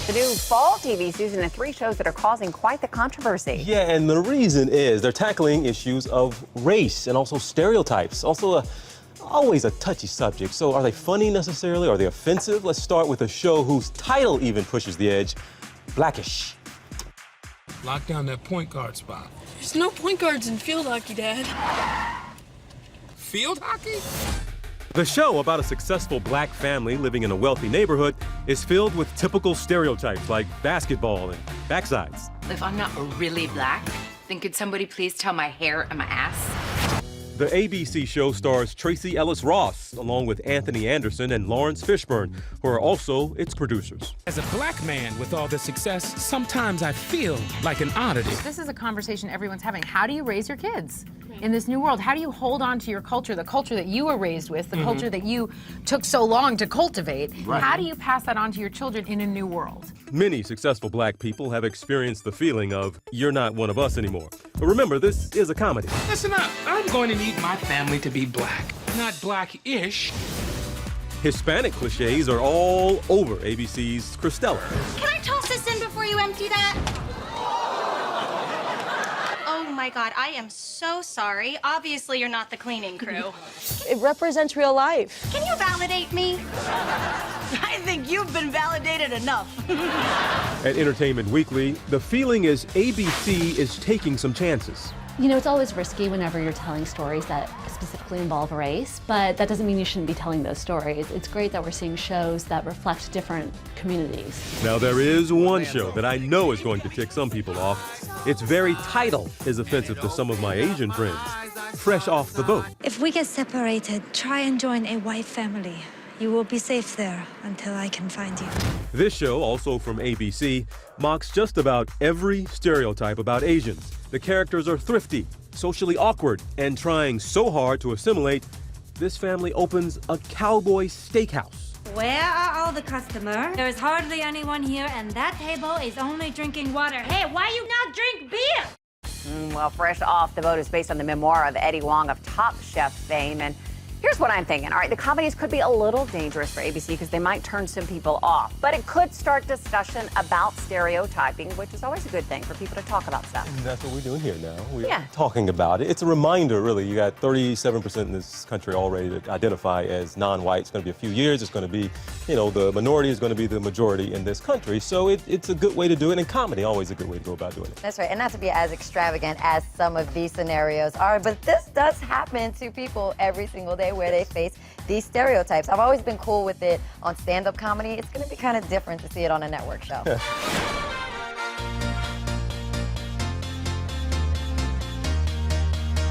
The new fall TV season and 3 shows that are causing quite the controversy. Yeah, and the reason is they're tackling issues of race and also stereotypes. Also, always a touchy subject. So are they funny necessarily? Are they offensive? Let's start with a show whose title even pushes the edge, Blackish. Lock down that point guard spot. There's no point guards in field hockey, Dad. Field hockey? The show about a successful black family living in a wealthy neighborhood is filled with typical stereotypes like basketball and backsides. If I'm not really black, then could somebody please tell my hair and my ass? The ABC show stars Tracy Ellis Ross, along with Anthony Anderson and Lawrence Fishburne, who are also its producers. As a black man with all this success, sometimes I feel like an oddity. This is a conversation everyone's having. How do you raise your kids in this new world? How do you hold on to your culture, the culture that you were raised with, the culture that you took so long to cultivate? Right. How do you pass that on to your children in a new world? Many successful black people have experienced the feeling of, you're not one of us anymore. But remember, this is a comedy. Listen up, I'm going to need my family to be black, not black-ish. Hispanic cliches are all over ABC's Cristela. Can I toss this in before you empty that? Oh my God, I am so sorry. Obviously, you're not the cleaning crew. It represents real life. Can you validate me? I think you've been validated enough. At Entertainment Weekly, the feeling is ABC is taking some chances. You know, it's always risky whenever you're telling stories that specifically involve race, but that doesn't mean you shouldn't be telling those stories. It's great that we're seeing shows that reflect different communities. Now, there is one show that I know is going to tick some people off. Its very title is offensive to some of my Asian friends. Fresh Off the Boat. If we get separated, try and join a white family. You will be safe there until I can find you. This show, also from ABC, mocks just about every stereotype about Asians. The characters are thrifty, socially awkward, and trying so hard to assimilate, this family opens a cowboy steakhouse. Where are all the customers? There is hardly anyone here, and that table is only drinking water. Hey, why you not drink beer? Well, Fresh Off the Boat is based on the memoir of Eddie Wong of Top Chef fame. And here's what I'm thinking. All right, the comedies could be a little dangerous for ABC because they might turn some people off. But it could start discussion about stereotyping, which is always a good thing for people to talk about stuff. And that's what we're doing here now. We're talking about it. It's a reminder, really. You got 37% in this country already that identify as non-white. It's going to be a few years. It's going to be, you know, the minority is going to be the majority in this country. So it's a good way to do it. And comedy, always a good way to go about doing it. That's right. And not to be as extravagant as some of these scenarios are, but this does happen to people every single day where they face these stereotypes. I've always been cool with it on stand-up comedy. It's going to be kind of different to see it on a network show.